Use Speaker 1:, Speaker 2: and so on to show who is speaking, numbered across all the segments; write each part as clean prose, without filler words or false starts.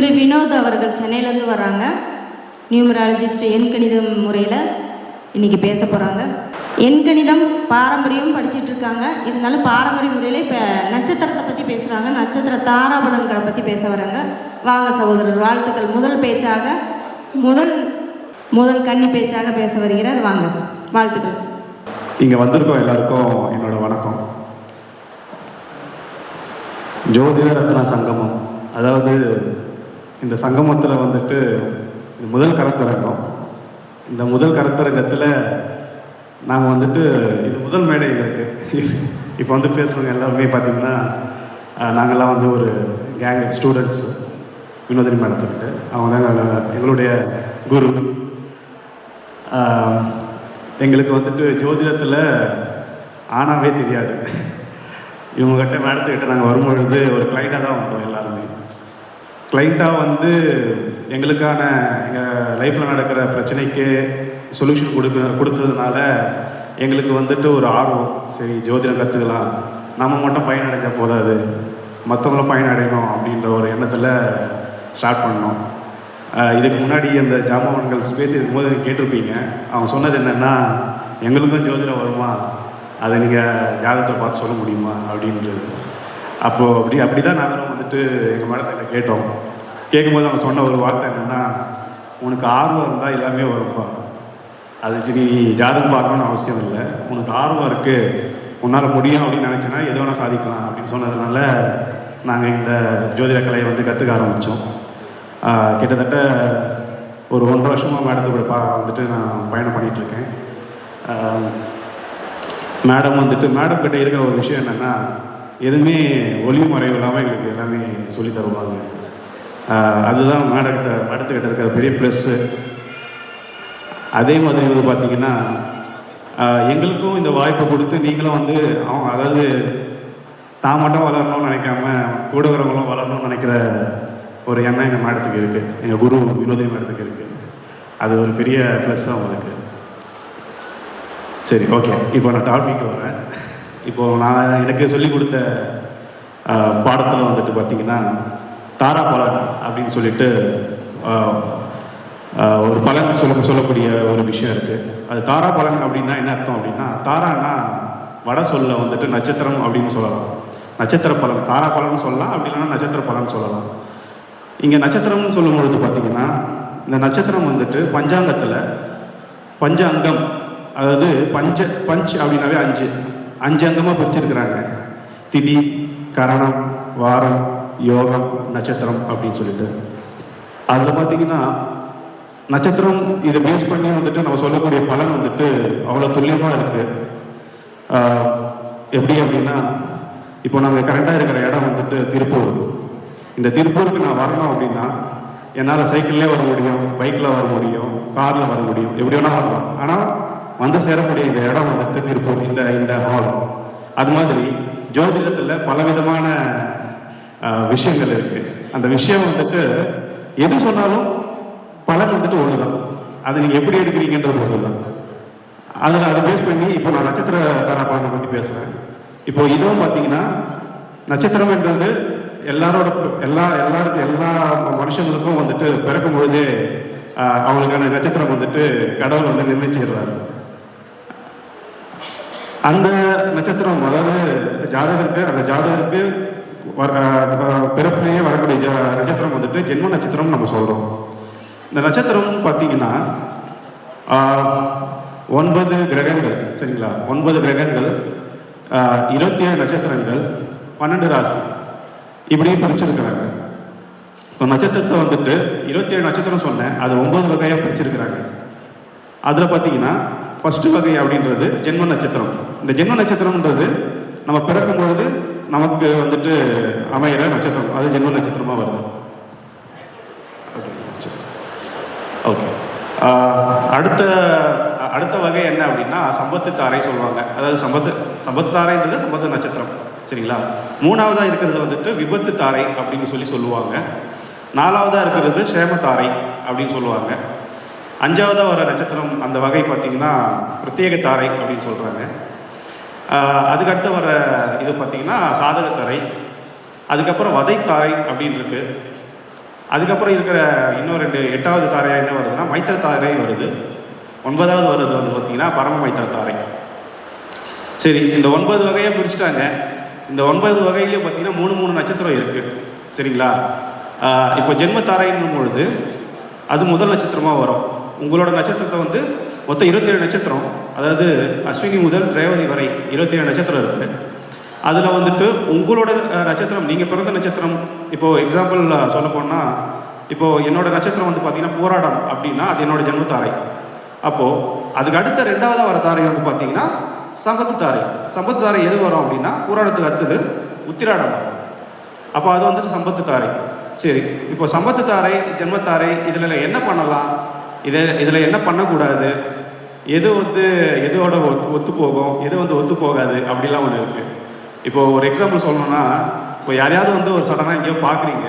Speaker 1: திரு வினோத் அவர்கள் சென்னையிலேருந்து வர்றாங்க. நியூமராலஜிஸ்ட் எண்கணிதம் முறையில் இன்றைக்கி பேச போகிறாங்க. எண்கணிதம் பாரம்பரியம் படிச்சுட்டு இருக்காங்க. இருந்தாலும் பாரம்பரிய முறையில் இப்போ நட்சத்திரத்தை பற்றி பேசுகிறாங்க. நட்சத்திர தாராபலன்களை பற்றி பேச வராங்க. வாங்க சகோதரர், வாழ்த்துக்கள். முதல் பேச்சாக முதல் கன்னி பேச்சாக பேச வருகிறார். வாங்க, வாழ்த்துக்கள்.
Speaker 2: இங்கே வந்திருக்கோம் எல்லாருக்கும் என்னோட வணக்கம். ஜோதிட ரத்னா சங்கமம், அதாவது இந்த சங்கமத்தில் வந்துட்டு முதல் கருத்தரங்கம். இந்த முதல் கருத்தரங்கத்தில் நாங்கள் வந்துட்டு இது முதல் மேடை எங்களுக்கு. இப்போ வந்து பேசுகிறவங்க எல்லாருமே பார்த்திங்கன்னா நாங்கள்லாம் வந்து ஒரு கேங் ஸ்டூடெண்ட்ஸு. வினோதினி மேடத்துக்கிட்ட அவங்க தான் எங்களுடைய குரு. எங்களுக்கு வந்துட்டு ஜோதிடத்தில் ஆனாவே தெரியாது. இவங்ககிட்ட மேடத்துக்கிட்ட நாங்கள் வரும்பொழுது ஒரு கிளைண்ட்டாக தான் வந்தோம். எல்லாருமே கிளைண்ட்டாக வந்து எங்களுக்கான எங்கள் லைஃப்பில் நடக்கிற பிரச்சனைக்கு சொல்யூஷன் கொடுத்ததுனால எங்களுக்கு வந்துட்டு ஒரு ஆர்வம். சரி, ஜோதிடம் கற்றுக்கலாம், நம்ம மட்டும் பயனடைஞ்சால் போதாது, மற்றவங்களும் பயனடையணும் அப்படின்ற ஒரு எண்ணத்தில் ஸ்டார்ட் பண்ணோம். இதுக்கு முன்னாடி அந்த ஜாமவான்கள் பேசி இருக்கும்போது கேட்டிருப்பீங்க. அவங்க சொன்னது என்னென்னா, எங்களுக்கும் ஜோதிடம் வருமா, அதை நீங்கள் ஜாதகத்தை பார்த்து சொல்ல முடியுமா அப்படின்றது. அப்போது அப்படி தான் நாங்களும் வந்துட்டு எங்கள் மேடத்தை கேட்டோம். கேட்கும்போது அவங்க சொன்ன ஒரு வார்த்தை என்னென்னா, உனக்கு ஆர்வம் இருந்தால் எல்லாமே வரும்பா, அதுக்கு நீ ஜாதகம் பார்க்கணுன்னு அவசியம் இல்லை, உனக்கு ஆர்வம் இருக்குது, உன்னால் முடியும் அப்படின்னு நினச்சினா எது வேணால் சாதிக்கலாம் அப்படின்னு சொன்னதுனால நாங்கள் இந்த ஜோதிட கலையை வந்து கற்றுக்க ஆரம்பித்தோம். கிட்டத்தட்ட ஒரு 1.5 வருஷமாக மேடத்து கூட வந்துட்டு நான் பயணம் பண்ணிகிட்ருக்கேன். மேடம் வந்துட்டு மேடம் கிட்ட இருக்கிற ஒரு விஷயம் என்னென்னா, எதுவுமே மறைவு இல்லாமல் எங்களுக்கு எல்லாமே சொல்லி தருவாங்க. அதுதான் மேடத்துக்கிட்ட இருக்கிற பெரிய ப்ளஸ்ஸு. அதே மாதிரி வந்து பார்த்திங்கன்னா, எங்களுக்கும் இந்த வாய்ப்பை கொடுத்து நீங்களும் வந்து அதாவது தான் மட்டும் வளரணும்னு நினைக்காம கூட வரவங்களும் வளரணும்னு நினைக்கிற ஒரு எண்ணம் எங்கள் மேடத்துக்கு இருக்குது, எங்கள் குரு வினோதினி மேடத்துக்கு இருக்குது. அது ஒரு பெரிய ப்ளஸ்ஸாக அவங்களுக்கு. சரி, ஓகே, இப்போ நான் டாபிக் வரேன். இப்போது நான் எனக்கு சொல்லிக் கொடுத்த பாடத்தில் வந்துட்டு பார்த்திங்கன்னா, தாரா பலன் அப்படின்னு சொல்லிட்டு ஒரு பலன் சொல்லக்கூடிய ஒரு விஷயம் இருக்குது. அது தாரா பலன் அப்படின்னா என்ன அர்த்தம் அப்படின்னா, தாரான்னா வட சொல்ல வந்துட்டு நட்சத்திரம் அப்படின்னு சொல்லலாம். நட்சத்திர பலன் தாரா பலன் சொல்லலாம், அப்படி இல்லைன்னா நட்சத்திர பலன் சொல்லலாம். இங்கே நட்சத்திரம்னு சொல்லும் பொழுது பார்த்திங்கன்னா, இந்த நட்சத்திரம் வந்துட்டு பஞ்சாங்கத்தில் பஞ்ச அங்கம், அதாவது பஞ்ச் அப்படின்னாவே 5 அங்கமாக பிரிச்சிருக்கிறாங்க. திதி, கரணம், வாரம், யோகம், நட்சத்திரம் அப்படின்னு சொல்லிட்டு. அதில் பார்த்திங்கன்னா நட்சத்திரம் இதை பேஸ் பண்ணி வந்துட்டு நம்ம சொல்லக்கூடிய பலன் வந்துட்டு அவ்வளோ துல்லியமாக இருக்குது. எப்படி அப்படின்னா, இப்போ நாங்கள் கரெக்டாக இருக்கிற இடம் வந்துட்டு திருப்பூர். இந்த திருப்பூருக்கு நான் வரணும் அப்படின்னா என்னால் சைக்கிள்லேயே வர முடியும், பைக்கில் வர முடியும், காரில் வர முடியும், எப்படி வேணால் வரலாம். ஆனால் வந்து சேரக்கூடிய இந்த இடம் வந்துட்டு திருப்பூர், இந்த ஹால். அது மாதிரி ஜோதிடத்தில் பலவிதமான விஷயங்கள் இருக்குது. அந்த விஷயம் வந்துட்டு எது சொன்னாலும் பலன் வந்துட்டு ஒன்று தான். அதை நீங்கள் எப்படி எடுக்கிறீங்கன்ற பொறுத்து தான். அதை பேஸ் பண்ணி இப்போ நான் நட்சத்திர தாரா பலனை பற்றி பேசுகிறேன். இப்போ இதுவும் பார்த்தீங்கன்னா, நட்சத்திரம்ன்றது எல்லா மனுஷங்களுக்கும் வந்துட்டு பிறக்கும் பொழுதே அவங்களுக்கான நட்சத்திரம் வந்துட்டு கடவுள் வந்து நிர்ணயிச்சிடுறாரு. அந்த நட்சத்திரம், அதாவது அந்த ஜாதகருக்கு பிறப்பிலேயே வரக்கூடிய நட்சத்திரம் வந்துட்டு ஜென்ம நட்சத்திரம் நம்ம சொல்கிறோம். இந்த நட்சத்திரம் பார்த்தீங்கன்னா 9 கிரகங்கள், சரிங்களா? 9 கிரகங்கள், 27 நட்சத்திரங்கள், 12 ராசி, இப்படியே பிரிச்சிருக்கிறாங்க. இப்போ நட்சத்திரத்தை வந்துட்டு 27 நட்சத்திரம் சொன்னேன், அது 9 வகையாக பிரிச்சிருக்கிறாங்க. அதில் பார்த்தீங்கன்னா ஃபஸ்ட்டு வகை அப்படின்றது ஜென்ம நட்சத்திரம். இந்த ஜென்ம நட்சத்திரம்ன்றது நம்ம பிறக்கும் பொழுது நமக்கு வந்துட்டு அமைகிற நட்சத்திரம், அது ஜென்ம நட்சத்திரமாக வருது. ஓகே, அடுத்த வகை என்ன அப்படின்னா சம்பத்து தாரை சொல்லுவாங்க. அதாவது சம்பத்து தாரைன்றது சம்பத்து நட்சத்திரம், சரிங்களா? 3ஆவதாக இருக்கிறது வந்துட்டு விபத்து தாரை அப்படின்னு சொல்லுவாங்க. 4ஆவதாக இருக்கிறது சேம தாரை அப்படின்னு சொல்லுவாங்க. 5ஆவதாக வர நட்சத்திரம் அந்த வகை பார்த்திங்கன்னா பிரத்யேக தாரை அப்படின்னு சொல்கிறாங்க. அதுக்கடுத்து வர இது பார்த்திங்கன்னா சாதகத்தாரை, அதுக்கப்புறம் வதைத்தாரை அப்படின்னு இருக்குது. அதுக்கப்புறம் இருக்கிற இன்னும் 2 8வது தாரையாக என்ன வருதுன்னா மைத்திர தாரை வருது. 9வது வருது வந்து பார்த்திங்கன்னா பரம மைத்திர தாரை. சரி, இந்த 9 வகையாக பிரிச்சுட்டாங்க. இந்த 9 வகையிலையும் பார்த்திங்கன்னா 3 நட்சத்திரம் இருக்குது. சரிங்களா? இப்போ ஜென்மத்தாரைன்னும் பொழுது அது முதல் நட்சத்திரமாக வரும். உங்களோட நட்சத்திரத்தை வந்து மொத்தம் 27 நட்சத்திரம், அதாவது அஸ்வினி முதல் ரேவதி வரை 27 நட்சத்திரம் இருக்குது. அதில் வந்துட்டு உங்களோட நட்சத்திரம், நீங்கள் பிறந்த நட்சத்திரம், இப்போது எக்ஸாம்பிள் சொல்ல போனால், இப்போது என்னோடய நட்சத்திரம் வந்து பார்த்திங்கன்னா போராடம் அப்படின்னா அது என்னோடய ஜென்மத்தாரை. அப்போது அதுக்கு அடுத்த 2வது வர தாரை வந்து பார்த்திங்கன்னா சம்பத்து தாரை. சம்பத்து தாரை எது வரும் அப்படின்னா போராடத்துக்கு அடுத்தது உத்திராடம் வரும். அப்போ அது வந்துட்டு சம்பத்து தாரை. சரி, இப்போ சம்பத்து தாரை, ஜென்மத்தாரை, இதில் என்ன பண்ணலாம், இதில் என்ன பண்ணக்கூடாது, எது வந்து எதோட ஒத்து போகும், எது வந்து ஒத்து போகாது அப்படிலாம் ஒன்று இருக்குது. இப்போது ஒரு எக்ஸாம்பிள் சொல்லணும்னா, இப்போ யாரையாவது வந்து ஒரு சடனாக எங்கேயோ பார்க்குறீங்க,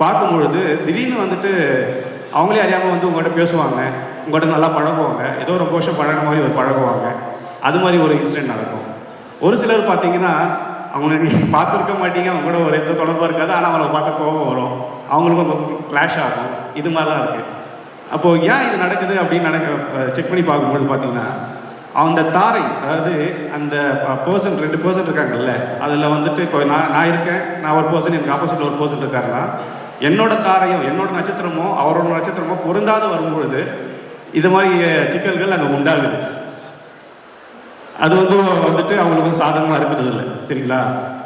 Speaker 2: பார்க்கும்பொழுது திடீர்னு வந்துட்டு அவங்களே அறியாமல் வந்து உங்கள்கிட்ட பேசுவாங்க, உங்கள்கிட்ட நல்லா பழகுவாங்க, ஏதோ ரொம்ப வருஷம் பழகின மாதிரி ஒரு பழகுவாங்க. அது மாதிரி ஒரு இன்சிடென்ட் நடக்கும். ஒரு சிலர் பார்த்தீங்கன்னா அவங்கள நீங்கள் பார்த்துருக்க மாட்டீங்க, அவங்க கூட ஒரு எந்த தொடர்பாக இருக்காது, ஆனால் அவங்கள பார்த்தா கோபம் வரும், அவங்களுக்கும் கிளாஷ் ஆகும். இது மாதிரிலாம் இருக்குது. அப்போது ஏன் இது நடக்குது அப்படின்னு செக் பண்ணி பார்க்கும்போது பார்த்தீங்கன்னா அந்த தாரை, அதாவது அந்த பர்சன் 2 பர்சன் இருக்காங்கல்ல, அதில் வந்துட்டு இப்போ நான் இருக்கேன், நான் ஒரு பர்சன், எனக்கு ஆப்போசிட்டில் ஒரு பர்சன் இருக்காருன்னா என்னோட தாரையும் என்னோட நட்சத்திரமோ அவரோட நட்சத்திரமோ பொருந்தாத வரும்பொழுது இது மாதிரி சிக்கல்கள் அங்கே உண்டாகுது. அது வந்துட்டு அவங்களுக்கு வந்து சாதகமாக இருக்கிறது இல்லை. சரிங்களா?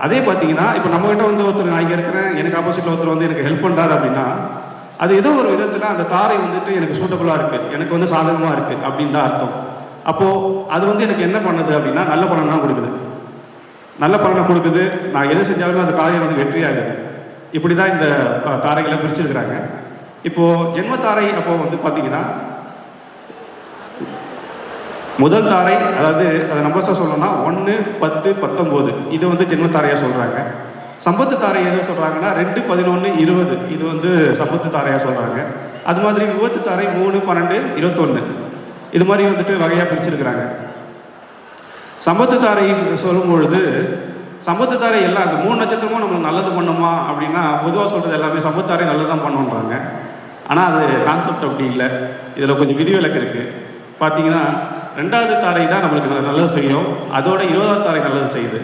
Speaker 2: அதே பார்த்தீங்கன்னா இப்போ நம்மகிட்ட வந்து ஒருத்தர், நான் இங்கே இருக்கிறேன், எனக்கு ஆப்போசிட்டில் ஒருத்தர் வந்து எனக்கு ஹெல்ப் பண்ணுறாரு அப்படின்னா அது ஏதோ ஒரு விதத்தில் அந்த தாரை வந்துட்டு எனக்கு சூட்டபுளாக இருக்குது, எனக்கு வந்து சாதகமாக இருக்குது அப்படின்னு தான் அர்த்தம். அப்போது அது வந்து எனக்கு என்ன பண்ணுது அப்படின்னா நல்ல பலன் தான் கொடுக்குது. நல்ல பலனை கொடுக்குது. நான் எது செஞ்சாலும் அந்த காரியம் வந்து வெற்றியாகுது. இப்படி தான் இந்த தாரைகளை பிரிச்சிருக்கிறாங்க. இப்போது ஜென்மத்தாரை அப்போது வந்து பார்த்தீங்கன்னா முதல் தாரை, அதாவது அதை நம்பர்ஸாக சொல்லணும்னா 1, 10, 19 இது வந்து ஜென்மத்தாரையாக சொல்கிறாங்க. சம்பத்து தாரை எதை சொல்கிறாங்கன்னா 2, 11, 20 இது வந்து சம்பத்து தாரையாக சொல்கிறாங்க. அது மாதிரி விபத்து தாரை 3, 12, 21 இது மாதிரி வந்துட்டு வகையாக பிரிச்சிருக்கிறாங்க. சம்பத்து தாரை சொல்லும் பொழுது சம்பத்து தாரை எல்லாம் அந்த 3 நட்சத்திரமும் நம்மளுக்கு நல்லது பண்ணுமா அப்படின்னா பொதுவாக சொல்கிறது எல்லாமே சம்பத்து தாரை நல்லது தான் பண்ணுன்றாங்க. ஆனால் அது கான்செப்ட் அப்படி இல்லை. இதில் கொஞ்சம் விதிவிலக்கு இருக்குது. பார்த்தீங்கன்னா 2வது தாரை தான் நம்மளுக்கு நல்லது செய்யும், அதோட 20வது தாரை நல்லது செய்யுது.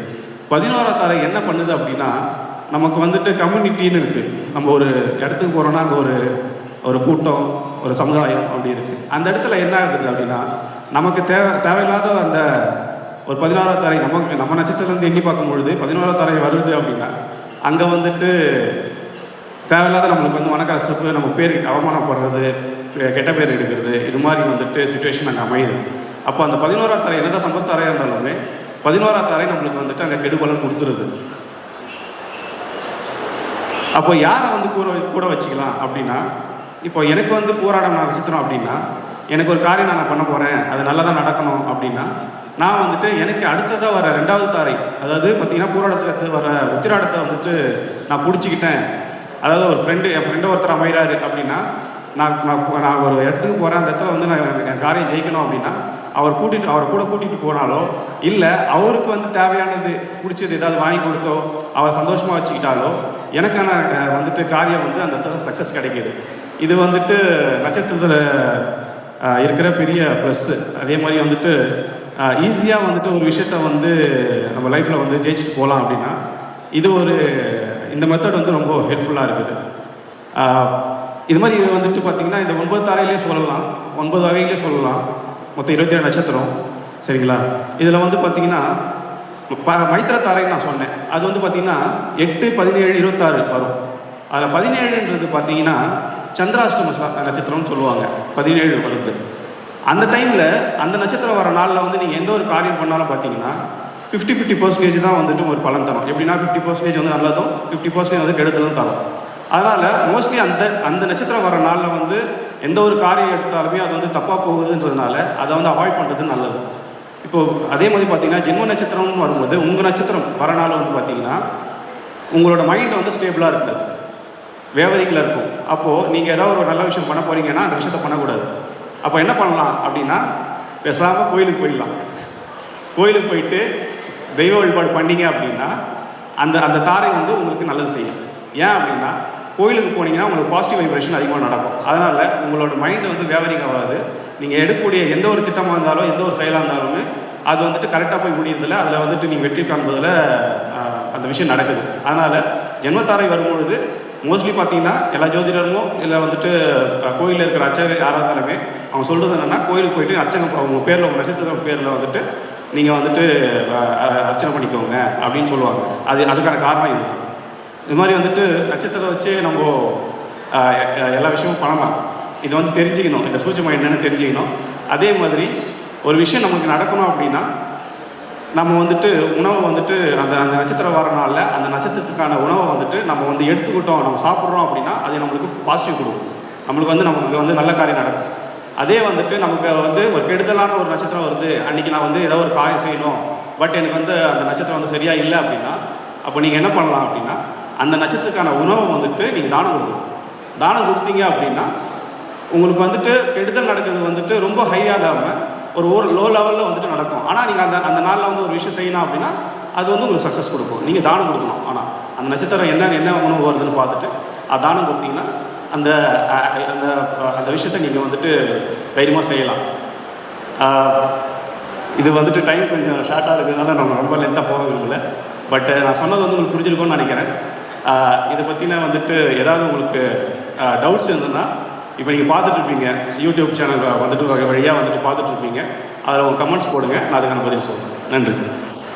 Speaker 2: 11வது தாரை என்ன பண்ணுது அப்படின்னா நமக்கு வந்துட்டு கம்யூனிட்டின்னு இருக்குது. நம்ம ஒரு இடத்துக்கு போகிறோன்னா அங்கே ஒரு கூட்டம், ஒரு சமுதாயம் அப்படி இருக்குது. அந்த இடத்துல என்ன ஆகுது அப்படின்னா நமக்கு தேவையில்லாத அந்த ஒரு 16வது தாரை நம்ம நட்சத்திரத்துலேருந்து எண்ணி பார்க்கும்பொழுது 11வது தாரை வருது அப்படின்னா அங்கே வந்துட்டு தேவையில்லாத நம்மளுக்கு வந்து மனக்கர ஸ்டெப்பு, நம்ம பேருக்கு அவமானப்படுறது, கெட்ட பேர் எடுக்கிறது, இது மாதிரி வந்துட்டு சுச்சுவேஷன் அங்கே அமையுது. அப்போ அந்த 11வது தாரை என்னதான் சம்பத்து தாரையாக இருந்தாலுமே 11வது தாரை நம்மளுக்கு வந்துட்டு அங்கே கெடுபலன் கொடுத்துருது. அப்போ யாரை வந்து கூட வச்சுக்கலாம் அப்படின்னா, இப்போ எனக்கு வந்து போராடம் நட்சத்திரம் அப்படின்னா எனக்கு ஒரு காரியம் நான் பண்ண போகிறேன், அது நல்லா தான் நடக்கணும் அப்படின்னா நான் வந்துட்டு எனக்கு அடுத்ததாக வர 2வது தாரை, அதாவது பார்த்தீங்கன்னா போராட்டத்துக்கு வர உத்திராடத்தை வந்துட்டு நான் பிடிச்சிக்கிட்டேன். அதாவது ஒரு என் ஃப்ரெண்டு ஒருத்தர் அமைகிறாரு அப்படின்னா நான் ஒரு இடத்துக்கு போகிறேன், அந்த இடத்துல வந்து நான் என் காரியம் ஜெயிக்கணும் அப்படின்னா அவரை கூட கூட்டிகிட்டு போனாலோ இல்லை அவருக்கு வந்து தேவையானது பிடிச்சது ஏதாவது வாங்கி கொடுத்தோ அவரை சந்தோஷமாக வச்சுக்கிட்டாலோ எனக்கான வந்துட்டு காரியம் வந்து அந்த இடத்துல சக்ஸஸ் கிடைக்கிது. இது வந்துட்டு நட்சத்திரத்தில் இருக்கிற பெரிய ப்ளஸ்ஸு. அதே மாதிரி வந்துட்டு ஈஸியாக வந்துட்டு ஒரு விஷயத்த வந்து நம்ம லைஃப்பில் வந்து ஜெயிச்சுட்டு போகலாம் அப்படின்னா இது இந்த மெத்தட் வந்து ரொம்ப ஹெல்ப்ஃபுல்லாக இருக்குது. இது மாதிரி வந்துட்டு பார்த்திங்கன்னா இந்த 9 தாரையிலே சொல்லலாம், 9 வகையிலே சொல்லலாம். மொத்தம் 27 நட்சத்திரம். சரிங்களா? இதில் வந்து பார்த்திங்கன்னா மைத்திர தாரைன்னு நான் சொன்னேன். அது வந்து பார்த்திங்கன்னா 8, 17, 26 வரும். அதில் 17ன்றது பார்த்திங்கன்னா சந்திராஷ்டம நட்சத்திரம்னு சொல்லுவாங்க. 17 வருது. அந்த டைமில் அந்த நட்சத்திரம் வர நாளில் வந்து நீங்கள் எந்த ஒரு காரியம் பண்ணாலும் பார்த்தீங்கன்னா 50-50% தான் வந்துட்டு ஒரு பலன் தரும். எப்படின்னா 50% வந்து நல்லதும் 50% வந்து கெடுதலும் தரும். அதனால் மோஸ்ட்லி அந்த நட்சத்திரம் வர நாளில் வந்து எந்த ஒரு காரியம் எடுத்தாலுமே அது வந்து தப்பாக போகுதுன்றதுனால அதை வந்து அவாய்ட் பண்ணுறது நல்லது. இப்போது அதே மாதிரி பார்த்தீங்கன்னா ஜென்ம நட்சத்திரம்னு வரும்போது உங்கள் நட்சத்திரம் வர நாள் வந்து பார்த்தீங்கன்னா உங்களோட மைண்ட் வந்து ஸ்டேபிளாக இருக்காது, வேவரிங்கில் இருக்கும். அப்போது நீங்கள் ஏதாவது ஒரு நல்ல விஷயம் பண்ண போகிறீங்கன்னா அந்த விஷயத்தை பண்ணக்கூடாது. அப்போ என்ன பண்ணலாம் அப்படின்னா பேசாமல் கோயிலுக்கு போயிடலாம். கோயிலுக்கு போயிட்டு தெய்வ வழிபாடு பண்ணிங்க அப்படின்னா அந்த தாரை வந்து உங்களுக்கு நல்லது செய்யும். ஏன் அப்படின்னா கோயிலுக்கு போனீங்கன்னா உங்களுக்கு பாசிட்டிவ் வைப்ரேஷன் அதிகமாக நடக்கும். அதனால் உங்களோட மைண்டு வந்து வேவரிங் ஆகாது. நீங்கள் எடுக்கக்கூடிய எந்த ஒரு திட்டமாக இருந்தாலும் எந்த ஒரு செயலாக இருந்தாலுமே அது வந்துட்டு கரெக்டாக போய் முடியறதில்ல. அதில் வந்துட்டு நீங்கள் வெற்றி காண்பதில் அந்த விஷயம் நடக்குது. அதனால் ஜென்மத்தாரை வரும்பொழுது மோஸ்ட்லி பார்த்தீங்கன்னா எல்லா ஜோதிடர்களும் இல்லை வந்துட்டு கோயிலில் இருக்கிற அர்ச்சகர் யாராக இருந்தாலுமே அவங்க சொல்கிறது என்னென்னா, கோயிலுக்கு போயிட்டு அர்ச்சனை உங்கள் பேரில் உங்கள் நட்சத்திர பேரில் வந்துட்டு நீங்கள் வந்துட்டு அர்ச்சனை பண்ணிக்கோங்க அப்படின்னு சொல்லுவாங்க. அதுக்கான காரணம் இதுதான். இது மாதிரி வந்துட்டு நட்சத்திரம் வச்சு நம்ம எல்லா விஷயமும் பண்ணலாம். இது வந்து தெரிஞ்சுக்கணும், இந்த சூட்சுமம் என்னென்னு தெரிஞ்சுக்கணும். அதே மாதிரி ஒரு விஷயம் நமக்கு நடக்கணும் அப்படின்னா நம்ம வந்துட்டு உணவை வந்துட்டு அந்த நட்சத்திரம் வர நாளில் அந்த நட்சத்திரத்துக்கான உணவை வந்துட்டு நம்ம வந்து எடுத்துக்கிட்டோம், நம்ம சாப்பிட்றோம் அப்படின்னா அது நம்மளுக்கு பாசிட்டிவ் கொடுக்கும். நமக்கு வந்து நல்ல காரியம் நடக்கும். அதே வந்துட்டு நமக்கு வந்து ஒரு கெடுதலான ஒரு நட்சத்திரம் வருது, அன்றைக்கி நான் வந்து ஏதோ ஒரு காரியம் செய்யணும், பட் எனக்கு வந்து அந்த நட்சத்திரம் வந்து சரியாக இல்லை அப்படின்னா அப்போ நீங்கள் என்ன பண்ணலாம் அப்படின்னா அந்த நட்சத்திரத்துக்கான உணவை வந்துட்டு நீங்கள் தானம் கொடுக்கணும். தானம் கொடுத்தீங்க அப்படின்னா உங்களுக்கு வந்துட்டு கெடுதல் நடக்கிறது வந்துட்டு ரொம்ப ஹையாகாமல் ஒரு லோ லெவலில் வந்துட்டு நடக்கும். ஆனால் நீங்கள் அந்த நாளில் வந்து ஒரு விஷயம் செய்யணும் அப்படின்னா அது வந்து உங்களுக்கு சக்ஸஸ் கொடுக்கும். நீங்கள் தானம் கொடுக்கணும். ஆனால் அந்த நட்சத்திரம் என்ன உணவு வருதுன்னு பார்த்துட்டு அது தானம் கொடுத்தீங்கன்னா அந்த அந்த அந்த விஷயத்தை நீங்கள் வந்துட்டு தைரியமாக செய்யலாம். இது வந்துட்டு டைம் கொஞ்சம் ஷார்ட்டாக இருக்கிறதுனால நம்ம ரொம்ப லென்த்தாக போக விரும்பல. பட் நான் சொன்னது வந்து உங்களுக்கு புரிஞ்சிருக்கும்னு நினைக்கிறேன். இதை பற்றின வந்துட்டு ஏதாவது உங்களுக்கு டவுட்ஸ் இருந்ததுன்னா இப்போ நீங்கள் பார்த்துட்ருப்பீங்க, யூடியூப் சேனல் வந்துட்டு வழியாக வந்துட்டு பார்த்துட்ருப்பீங்க. அதில் உங்கள் கமெண்ட்ஸ் போடுங்க, நான் அதுக்கான பதில் சொல்கிறேன். நன்றி.